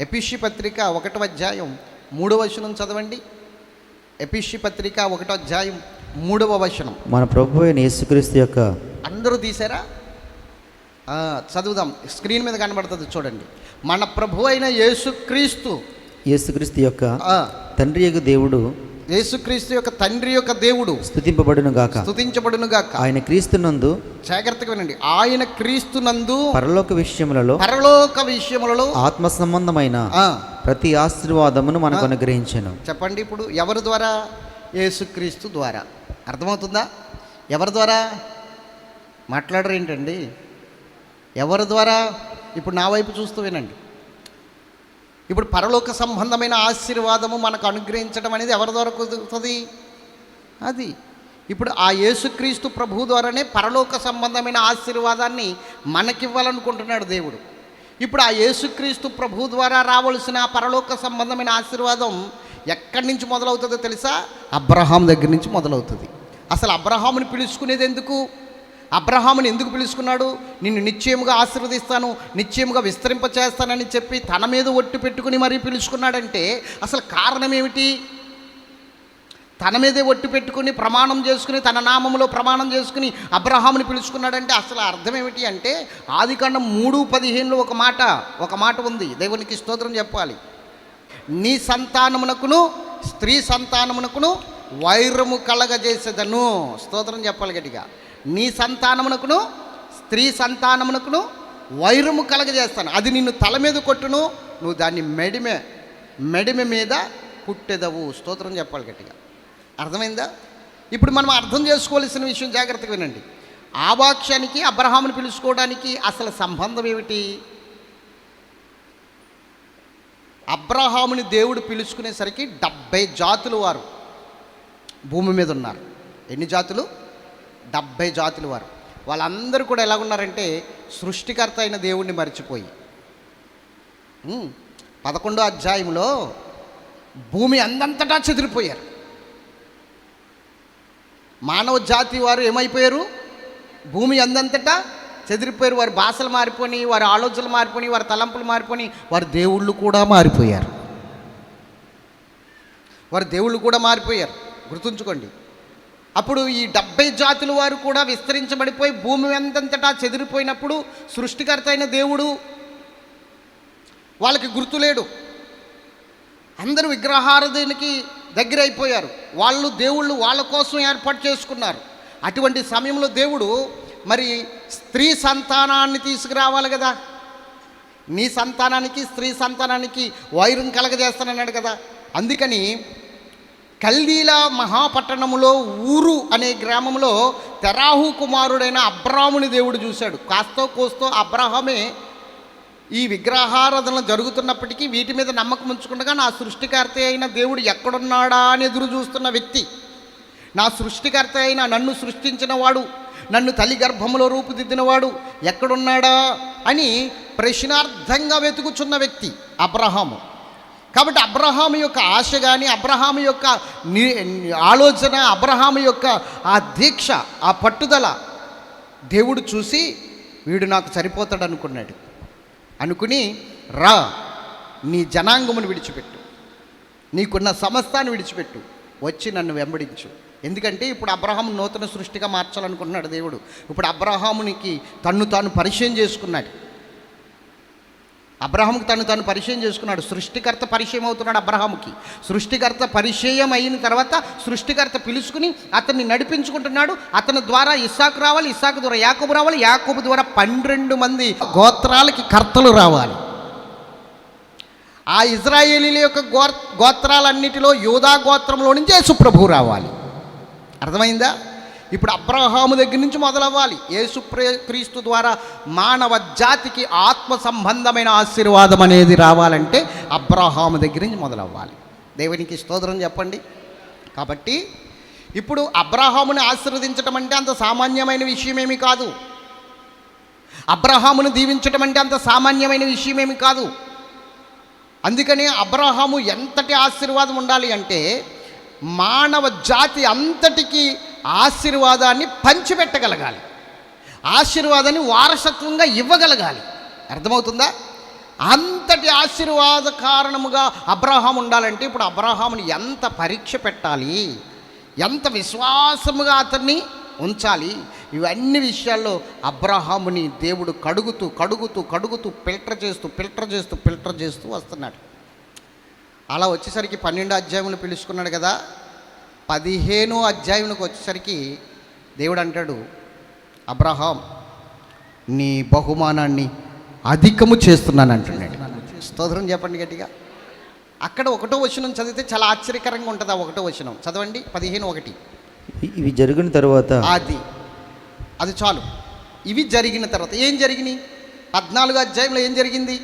ఎఫెసీ పత్రిక 1వ అధ్యాయం 3వ వచనం చదవండి. ఎఫెసీ పత్రిక 1వ అధ్యాయం 3వ వచనం. మన ప్రభువు అయిన యేసుక్రీస్తు యొక్క, అందరూ తీసారా? చదువుదాం, స్క్రీన్ మీద కనబడుతుంది చూడండి. మన ప్రభు అయిన యేసుక్రీస్తు యొక్క తండ్రి యొక్క దేవుడు, యేసుక్రీస్తు యొక్క తండ్రి యొక్క దేవుడు స్తుతింపబడును గాక. ఆయన క్రీస్తునందు, జాగ్రత్తగా వినండి, ఆయన క్రీస్తునందు పరలోక విషయములలో ఆత్మ సంబంధమైన ప్రతి ఆశీర్వాదమును మనకు అనుగ్రహించెను. చెప్పండి, ఇప్పుడు ఎవరి ద్వారా? యేసుక్రీస్తు ద్వారా. అర్థమవుతుందా? ఎవరి ద్వారా? మాట్లాడరు ఏంటండి? ఎవరి ద్వారా? ఇప్పుడు నా వైపు చూస్తూ వినండి. ఇప్పుడు పరలోక సంబంధమైన ఆశీర్వాదము మనకు అనుగ్రహించడం అనేది ఎవరి ద్వారా కుదురుతుంది? అది ఇప్పుడు ఆ యేసుక్రీస్తు ప్రభు ద్వారానే పరలోక సంబంధమైన ఆశీర్వాదాన్ని మనకివ్వాలనుకుంటున్నాడు దేవుడు. ఇప్పుడు ఆ యేసుక్రీస్తు ప్రభు ద్వారా రావలసిన పరలోక సంబంధమైన ఆశీర్వాదం ఎక్కడి నుంచి మొదలవుతుందో తెలుసా? అబ్రహాం దగ్గర నుంచి మొదలవుతుంది. అసలు అబ్రహాముని పిలుచుకునేది ఎందుకు? అబ్రహాముని ఎందుకు పిలుచుకున్నాడు? నిన్ను నిశ్చయముగా ఆశీర్వదిస్తాను, నిశ్చయముగా విస్తరింపచేస్తానని చెప్పి తన మీద ఒట్టు పెట్టుకుని మరీ పిలుచుకున్నాడంటే అసలు కారణం ఏమిటి? తన మీదే ఒట్టు పెట్టుకుని ప్రమాణం చేసుకుని, తన నామంలో ప్రమాణం చేసుకుని అబ్రహాముని పిలుచుకున్నాడంటే అసలు అర్థం ఏమిటి అంటే, ఆదికాండం 3:15లో ఒక మాట ఉంది. దేవునికి స్తోత్రం చెప్పాలి. నీ సంతానమునకును స్త్రీ సంతానమునకును వైరము కలగజేసేదను. స్తోత్రం చెప్పాలి గట్టిగా. నీ సంతానమునకును స్త్రీ సంతానమునకును వైరము కలగజేస్తాను. అది నిన్ను తల మీద కొట్టును, నువ్వు దాన్ని మెడిమె మీద పుట్టెదవు. స్తోత్రం చెప్పాలి గట్టిగా. అర్థమైందా? ఇప్పుడు మనం అర్థం చేసుకోవాల్సిన విషయం జాగ్రత్తగా వినండి. ఆ వాక్యానికి అబ్రహాముని పిలుచుకోవడానికి అసలు సంబంధం ఏమిటి? అబ్రహాముని దేవుడు పిలుచుకునేసరికి 70 జాతులు వారు భూమి మీద ఉన్నారు. ఎన్ని జాతులు? 70 జాతులు వారు. వాళ్ళందరూ కూడా ఎలాగున్నారంటే సృష్టికర్త అయిన దేవుణ్ణి మర్చిపోయి 11వ అధ్యాయంలో భూమి అందంతటా చెదిరిపోయారు. మానవ జాతి వారు ఏమైపోయారు? భూమి అందంతటా చెదిరిపోయారు. వారి భాషలు మారిపోయి, వారి ఆలోచనలు మారిపోయి, వారి తలంపులు మారిపోయి, వారి దేవుళ్ళు కూడా మారిపోయారు. గుర్తుంచుకోండి. అప్పుడు ఈ 70 జాతుల వారు కూడా విస్తరించబడిపోయి భూమి అందంతటా చెదిరిపోయినప్పుడు సృష్టికర్త అయిన దేవుడు వాళ్ళకి గుర్తులేడు. అందరూ విగ్రహారాధనకి దగ్గర అయిపోయారు. వాళ్ళు దేవుళ్ళు వాళ్ళ కోసం ఏర్పాటు చేసుకున్నారు. అటువంటి సమయంలో దేవుడు మరి స్త్రీ సంతానాన్ని తీసుకురావాలి కదా. నీ సంతానానికి స్త్రీ సంతానానికి వైరం కలగజేస్తానన్నాడు కదా. అందుకని కల్దీల మహాపట్టణములో ఊరు అనే గ్రామంలో తెరాహు కుమారుడైన అబ్రాముని దేవుడు చూశాడు. కాస్తో కోస్తో అబ్రహామే ఈ విగ్రహారాధన జరుగుతున్నప్పటికీ వీటి మీద నమ్మకం ఉంచుకుండగా నా సృష్టికర్త అయిన దేవుడు ఎక్కడున్నాడా అని ఎదురు చూస్తున్న వ్యక్తి, నా సృష్టికర్త అయిన నన్ను సృష్టించిన వాడు, నన్ను తల్లి గర్భంలో రూపుదిద్దినవాడు ఎక్కడున్నాడా అని ప్రశ్నార్థంగా వెతుకుచున్న వ్యక్తి అబ్రహాము. కాబట్టి అబ్రహాము యొక్క ఆశ కానీ, అబ్రహాము యొక్క ఆలోచన, అబ్రహాము యొక్క ఆ దీక్ష, ఆ పట్టుదల దేవుడు చూసి వీడు నాకు సరిపోతాడు అనుకుని రా, నీ జనాంగమును విడిచిపెట్టు, నీకున్న సమస్తాన్ని విడిచిపెట్టు, వచ్చి నన్ను వెంబడించు. ఎందుకంటే ఇప్పుడు అబ్రహాము నూతన సృష్టిగా మార్చాలనుకుంటున్నాడు దేవుడు. ఇప్పుడు అబ్రహామునికి తన్ను తాను పరిచయం చేసుకున్నాడు. అబ్రహాముకి తను పరిచయం చేసుకున్నాడు. సృష్టికర్త పరిచయం అవుతున్నాడు అబ్రహాముకి. సృష్టికర్త పరిచయం అయిన తర్వాత సృష్టికర్త పిలుచుకుని అతన్ని నడిపించుకుంటున్నాడు. అతని ద్వారా ఇస్సాకు రావాలి, ఇస్సాకు ద్వారా యాకోబు రావాలి, యాకోబు ద్వారా 12 మంది గోత్రాలకి కర్తలు రావాలి. ఆ ఇజ్రాయేలీల యొక్క గోత్రాలన్నిటిలో యూదా గోత్రంలో నుంచి యేసు ప్రభువు రావాలి. అర్థమైందా? ఇప్పుడు అబ్రహాము దగ్గర నుంచి మొదలవ్వాలి. యేసు క్రీస్తు ద్వారా మానవ జాతికి ఆత్మ సంబంధమైన ఆశీర్వాదం అనేది రావాలంటే అబ్రహాము దగ్గర నుంచి మొదలవ్వాలి. దేవునికి స్తోత్రం చెప్పండి. కాబట్టి ఇప్పుడు అబ్రహాముని ఆశీర్వదించడం అంటే అంత సామాన్యమైన విషయమేమి కాదు. అబ్రహామును దీవించడం అంటే అంత సామాన్యమైన విషయమేమి కాదు. అందుకని అబ్రహాము ఎంతటి ఆశీర్వాదం ఉండాలి అంటే మానవ జాతి అంతటికీ ఆశీర్వాదాన్ని పంచిపెట్టగలగాలి, ఆశీర్వాదాన్ని వారసత్వంగా ఇవ్వగలగాలి. అర్థమవుతుందా? అంతటి ఆశీర్వాద కారణముగా అబ్రహాం ఉండాలంటే ఇప్పుడు అబ్రహాముని ఎంత పరీక్ష పెట్టాలి, ఎంత విశ్వాసముగా అతన్ని ఉంచాలి, ఇవన్నీ విషయాల్లో అబ్రహాముని దేవుడు కడుగుతూ కడుగుతూ కడుగుతూ ఫిల్టర్ చేస్తూ వస్తున్నాడు. అలా వచ్చేసరికి 12 అధ్యాయములు పిలుచుకున్నాడు కదా, 15 అధ్యాయంకి వచ్చేసరికి దేవుడు అంటాడు, అబ్రహాం నీ బహుమానాన్ని అధికము చేస్తున్నాను అంటున్నాడు. స్తోత్రం చెప్పండి గట్టిగా. అక్కడ 1వ వచనం చదివితే చాలా ఆశ్చర్యకరంగా ఉంటుంది. ఆ 1వ వచనం చదవండి, 15:1. ఇవి జరిగిన తర్వాత అది చాలు. ఇవి జరిగిన తర్వాత ఏం జరిగినాయి? 14 అధ్యాయంలో ఏం జరిగింది?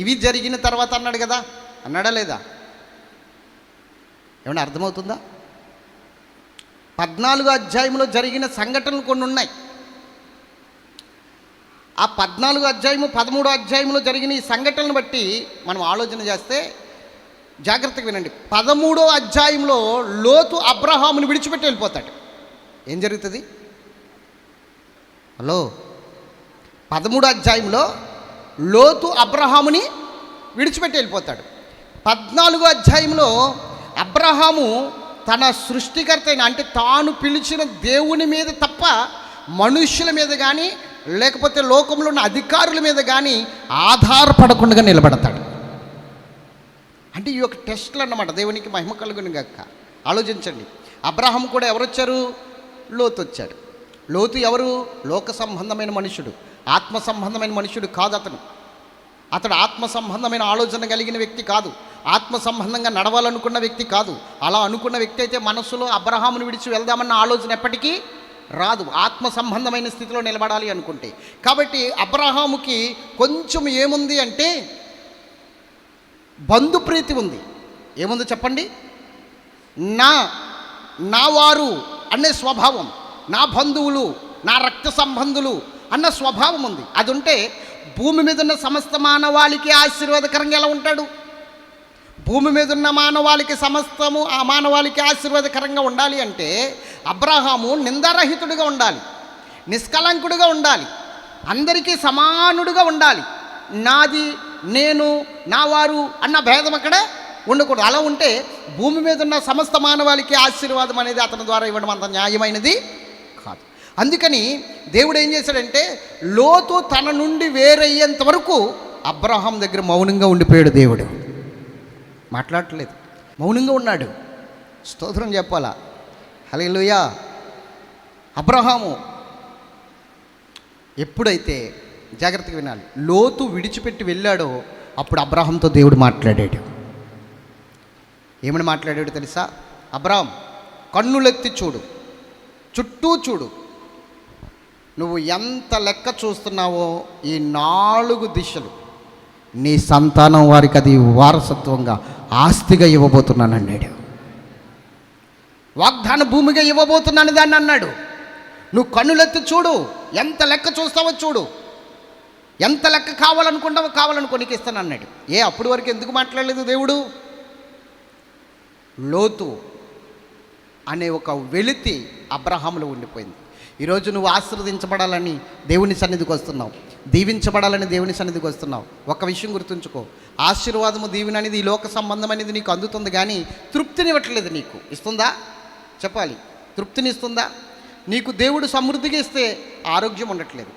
ఇవి జరిగిన తర్వాత అన్నాడు కదా, అన్నాడా లేదా? ఏమన్నా అర్థమవుతుందా? 14 అధ్యాయంలో జరిగిన సంఘటనలు కొన్ని ఉన్నాయి. ఆ 14 అధ్యాయము 13 అధ్యాయంలో జరిగిన ఈ సంఘటనను బట్టి మనం ఆలోచన చేస్తే జాగ్రత్తగా వినండి. 13వ అధ్యాయంలో లోతు అబ్రహాముని విడిచిపెట్టి వెళ్ళిపోతాడు. ఏం జరుగుతుంది? హలో, 13వ అధ్యాయంలో లోతు అబ్రహాముని విడిచిపెట్టి వెళ్ళిపోతాడు. 14వ అధ్యాయంలో అబ్రహాము తన సృష్టికర్త అయిన, అంటే తాను పిలిచిన దేవుని మీద తప్ప మనుష్యుల మీద కానీ లేకపోతే లోకంలో ఉన్న అధికారుల మీద కానీ ఆధారపడకుండా నిలబడతాడు. అంటే ఈ యొక్క టెస్ట్లు అన్నమాట. దేవునికి మహిమ కలుగును గాక. ఆలోచించండి, అబ్రహాం కూడా ఎవరు వచ్చారు? లోతు వచ్చాడు. లోతు ఎవరు? లోక సంబంధమైన మనుషుడు, ఆత్మ సంబంధమైన మనుషుడు కాదు. అతడు ఆత్మ సంబంధమైన ఆలోచన కలిగిన వ్యక్తి కాదు, ఆత్మ సంబంధంగా నడవాలనుకున్న వ్యక్తి కాదు. అలా అనుకున్న వ్యక్తి అయితే మనస్సులో అబ్రహామును విడిచి వెళ్దామన్న ఆలోచన ఎప్పటికీ రాదు, ఆత్మ సంబంధమైన స్థితిలో నిలబడాలి అనుకుంటే. కాబట్టి అబ్రహాముకి కొంచెం ఏముంది అంటే బంధుప్రీతి ఉంది. ఏముంది చెప్పండి? నా వారు అనే స్వభావం, నా బంధువులు, నా రక్త సంబంధులు అన్న స్వభావం ఉంది. అది ఉంటే భూమి మీద ఉన్న సమస్త మానవాళికి ఆశీర్వాదకరంగా ఎలా ఉంటాడు? భూమి మీద ఉన్న మానవాళికి సమస్తము ఆ మానవాళికి ఆశీర్వాదకరంగా ఉండాలి అంటే అబ్రహాము నిందారహితుడిగా ఉండాలి, నిష్కలంకుడిగా ఉండాలి, అందరికీ సమానుడిగా ఉండాలి. నాది, నేను, నా వారు అన్న భేదం అక్కడ ఉండకూడదు. అలా ఉంటే భూమి మీద ఉన్న సమస్త మానవాళికి ఆశీర్వాదం అనేది అతని ద్వారా ఇవ్వడం అంత న్యాయమైనది కాదు. అందుకని దేవుడు ఏం చేశాడంటే లోతు తన నుండి వేరయ్యేంత వరకు అబ్రహాం దగ్గర మౌనంగా ఉండిపోయాడు. దేవుడు మాట్లాడట్లేదు, మౌనంగా ఉన్నాడు. స్తోత్రం చెప్పాలా? హల్లెలూయా. అబ్రహాము ఎప్పుడైతే, జాగ్రత్తగా వినాలి, లోతు విడిచిపెట్టి వెళ్ళాడో అప్పుడు అబ్రహాంతో దేవుడు మాట్లాడాడు. ఏమని మాట్లాడాడు తెలుసా? అబ్రహాం, కన్నులెత్తి చూడు, చుట్టూ చూడు, నువ్వు ఎంత లెక్క చూస్తున్నావో ఈ 4 దిశలు నీ సంతానం వారికి అది వారసత్వంగా ఆస్తిగా ఇవ్వబోతున్నాను అన్నాడు. వాగ్దాన భూమిగా ఇవ్వబోతున్నాను దాన్ని అన్నాడు. నువ్వు కన్నులెత్తి చూడు, ఎంత లెక్క చూస్తావో చూడు, ఎంత లెక్క కావాలనుకుంటావో కావాలనుకో, నీకు ఇస్తాను అన్నాడు. అప్పటి వరకు ఎందుకు మాట్లాడలేదు దేవుడు? లోతు అనే ఒక వెలితి అబ్రహాములో ఉండిపోయింది. ఈరోజు నువ్వు ఆశీర్వదించబడాలని దేవుని సన్నిధికి వస్తున్నావు, దీవించబడాలని దేవుని సన్నిధికి వస్తున్నావు. ఒక విషయం గుర్తుంచుకో, ఆశీర్వాదము, దీవెన అనేది ఈ లోక సంబంధం అనేది నీకు అందుతుంది, కానీ తృప్తినివ్వట్లేదు. నీకు ఇస్తుందా? చెప్పాలి. తృప్తిని ఇస్తుందా? నీకు దేవుడు సమృద్ధిగా ఇస్తే ఆరోగ్యం ఉండట్లేదు,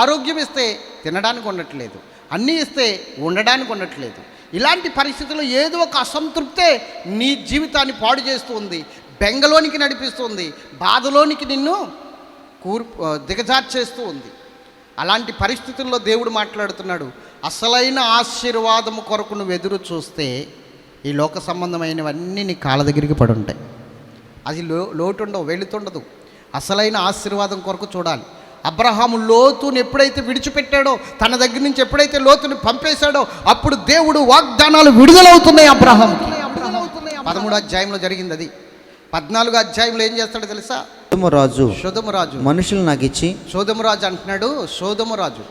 ఆరోగ్యం ఇస్తే తినడానికి ఉండట్లేదు, అన్నీ ఇస్తే ఉండడానికి ఉండట్లేదు. ఇలాంటి పరిస్థితుల్లో ఏదో ఒక అసంతృప్తే నీ జీవితాన్ని పాడు చేస్తూ ఉంది, బెంగలోనికి నడిపిస్తుంది, బాధలోనికి నిన్ను దిగజార్చేస్తూ ఉంది. అలాంటి పరిస్థితుల్లో దేవుడు మాట్లాడుతున్నాడు, అసలైన ఆశీర్వాదము కొరకు నువ్వు ఎదురు చూస్తే ఈ లోక సంబంధమైనవన్నీ నీ కాళ్ళ దగ్గరికి పడి ఉంటాయి. అది లోటు ఉండవు, వెళుతుండదు. అసలైన ఆశీర్వాదం కొరకు చూడాలి. అబ్రహాము లోతుని ఎప్పుడైతే విడిచిపెట్టాడో, తన దగ్గర నుంచి ఎప్పుడైతే లోతుని పంపేశాడో అప్పుడు దేవుడు వాగ్దానాలు విడుదలవుతున్నాయి అబ్రహాముకి. 13వ అధ్యాయంలో జరిగింది అది. 14వ అధ్యాయంలో ఏం చేస్తాడో తెలుసా? సొదొమ రాజు మనుషులు నాకు ఇచ్చి, సొదొమ రాజు అంటున్నాడు, సొదొమ రాజు,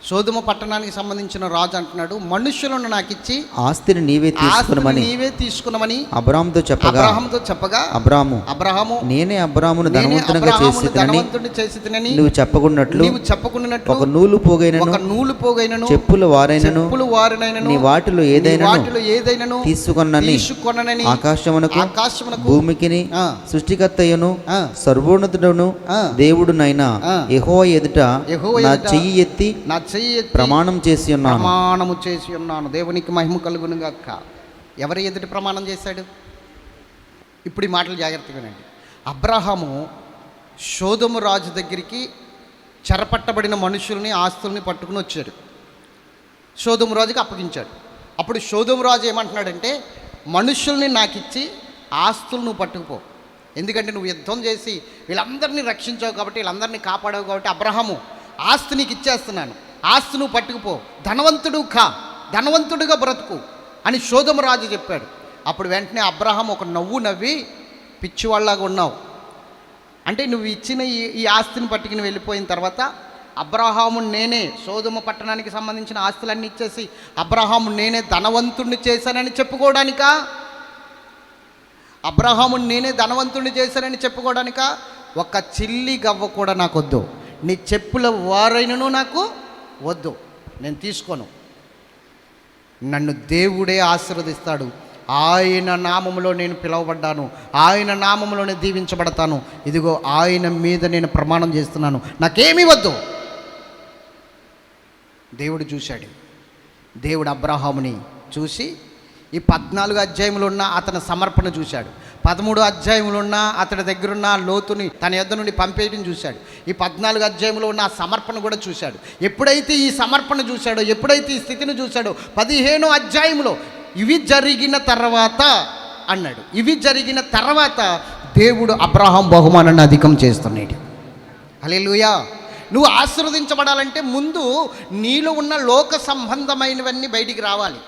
సోదొమ పట్టణానికి సంబంధించిన రాజు అంటున్నాడు, మనుష్యులను నాకు ఇచ్చి ఆస్తిని నీవే తీసుకునమని అబ్రాహాముతో చెప్పగా అబ్రాహాము నేనే అబ్రాహామును ధనవంతునిగా చేసితినని నువ్వు చెప్పకున్నట్లు ఒక నూలు పోగైనను చెప్పుల వారైనను నీ వాటిలో ఏదైనను తీసుకొనని ఆకాశమునకు భూమికిని సృష్టికర్తయ్యను సర్వోన్నతుడును దేవుడునైనా యెహోవా ఎదుట నా చెయ్యి ఎత్తి ప్రమాణము చేసి ఉన్నాను. దేవునికి మహిమ కలుగును గాక. ఎవరి ఎదుటి ప్రమాణం చేశాడు? ఇప్పుడు ఈ మాటలు జాగ్రత్తగా వినండి. అబ్రహాము సొదొమ రాజు దగ్గరికి చెరపట్టబడిన మనుషుల్ని ఆస్తుల్ని పట్టుకుని వచ్చాడు. సొదొమ రాజుకి అప్పగించాడు. అప్పుడు సొదొమ రాజు ఏమంటున్నాడంటే, మనుషుల్ని నాకు ఇచ్చి ఆస్తులు నువ్వు పట్టుకుపో, ఎందుకంటే నువ్వు యుద్ధం చేసి వీళ్ళందరినీ రక్షించావు కాబట్టి, వీళ్ళందరినీ కాపాడావు కాబట్టి అబ్రహాము ఆస్తి నీకు ఇచ్చేస్తున్నాను, ఆస్తి నువ్వు పట్టుకుపో, ధనవంతుడుగా బ్రతుకు అని సొదొమ రాజు చెప్పాడు. అప్పుడు వెంటనే అబ్రహాం ఒక నవ్వు నవ్వి, పిచ్చివాళ్ళలాగా ఉన్నావు అంటే నువ్వు ఇచ్చిన ఈ ఆస్తిని పట్టుకుని వెళ్ళిపోయిన తర్వాత అబ్రహాము నేనే సొదొమ పట్టణానికి సంబంధించిన ఆస్తులన్నీ ఇచ్చేసి అబ్రహాము నేనే ధనవంతుడిని చేశానని చెప్పుకోవడానికా? అబ్రహాము నేనే ధనవంతుడిని చేశానని చెప్పుకోవడానికా? ఒక చిల్లి గవ్వ కూడా నాకు వద్దు, నీ చెప్పుల వారైనను నాకు వద్దు, నేను తీసుకోను. నన్ను దేవుడే ఆశీర్వదిస్తాడు, ఆయన నామములో నేను పిలువబడ్డాను, ఆయన నామములోనే దీవించబడతాను, ఇదిగో ఆయన మీద నేను ప్రమాణం చేస్తున్నాను, నాకేమీ వద్దు. దేవుడు చూశాడు. దేవుడు అబ్రహాముని చూసి ఈ 14 అధ్యాయములు ఉన్న అతని సమర్పణ చూశాడు, 13 అధ్యాయములు ఉన్న అతడి దగ్గరున్న లోతుని తన యొద్ద నుండి పంపేయడం చూశాడు, ఈ 14 అధ్యాయంలో ఉన్న ఆ సమర్పణ కూడా చూశాడు. ఎప్పుడైతే ఈ సమర్పణ చూశాడో, ఎప్పుడైతే ఈ స్థితిని చూశాడో, 15 అధ్యాయంలో ఇవి జరిగిన తర్వాత అన్నాడు. ఇవి జరిగిన తర్వాత దేవుడు అబ్రహాం బహుమానాన్ని అధికం చేస్తున్నాడు. హల్లెలూయా. నువ్వు ఆశీర్వదించబడాలంటే ముందు నీలో ఉన్న లోక సంబంధమైనవన్నీ బయటికి రావాలి,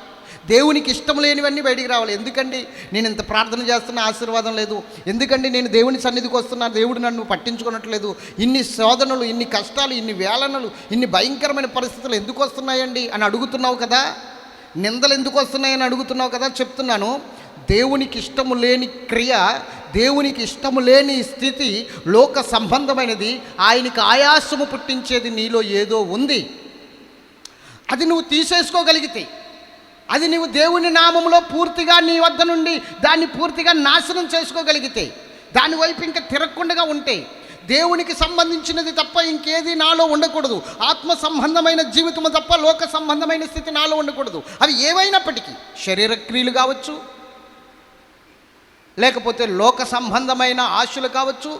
దేవునికి ఇష్టం లేనివన్నీ బయటికి రావాలి. ఎందుకండి నేను ఇంత ప్రార్థన చేస్తున్న ఆశీర్వాదం లేదు, ఎందుకండి నేను దేవుని సన్నిధికి వస్తున్నా దేవుడు నన్ను పట్టించుకోనట్లేదు, ఇన్ని శోధనలు, ఇన్ని కష్టాలు, ఇన్ని వేలనలు, ఇన్ని భయంకరమైన పరిస్థితులు ఎందుకు వస్తున్నాయండి అని అడుగుతున్నావు కదా, నిందలు ఎందుకు వస్తున్నాయని అడుగుతున్నావు కదా. చెప్తున్నాను, దేవునికి ఇష్టము లేని క్రియ, దేవునికి ఇష్టము లేని స్థితి, లోక సంబంధమైనది, ఆయనకి ఆయాసము పుట్టించేది నీలో ఏదో ఉంది. అది నువ్వు తీసేసుకోగలిగితే, అది నీవు దేవుని నామములో పూర్తిగా నీ వద్ద నుండి దాన్ని పూర్తిగా నాశనం చేసుకోగలిగితే, దాని వైపు ఇంకా తిరగకుండా ఉంటే, దేవునికి సంబంధించినది తప్ప ఇంకేది నాలో ఉండకూడదు, ఆత్మ సంబంధమైన జీవితం తప్ప లోక సంబంధమైన స్థితి నాలో ఉండకూడదు. అవి ఏవైనప్పటికీ శరీర క్రియలు కావచ్చు, లేకపోతే లోక సంబంధమైన ఆశలు కావచ్చు,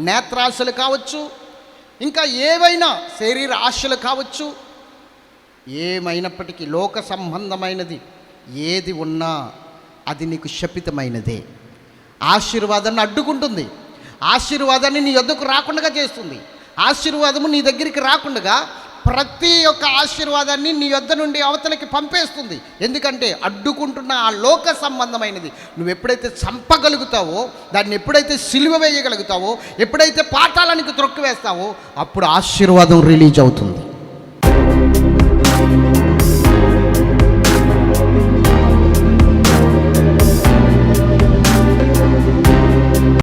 నేత్రాశలు కావచ్చు, ఇంకా ఏవైనా శరీర ఆశలు కావచ్చు, ఏమైనప్పటికీ లోక సంబంధమైనది ఏది ఉన్నా అది నీకు శపితమైనదే. ఆశీర్వాదాన్ని అడ్డుకుంటుంది, ఆశీర్వాదాన్ని నీ యొద్దకు రాకుండా చేస్తుంది, ఆశీర్వాదము నీ దగ్గరికి రాకుండా ప్రతి ఒక్క ఆశీర్వాదాన్ని నీ యొద్ద నుండి అవతలకి పంపేస్తుంది. ఎందుకంటే అడ్డుకుంటున్న ఆ లోక సంబంధమైనది నువ్వు ఎప్పుడైతే చంపగలుగుతావో, దాన్ని ఎప్పుడైతే సిలువ వేయగలుగుతావో, ఎప్పుడైతే పాతాళానికి త్రొక్కి వేస్తావో, అప్పుడు ఆశీర్వాదం రిలీజ్ అవుతుంది.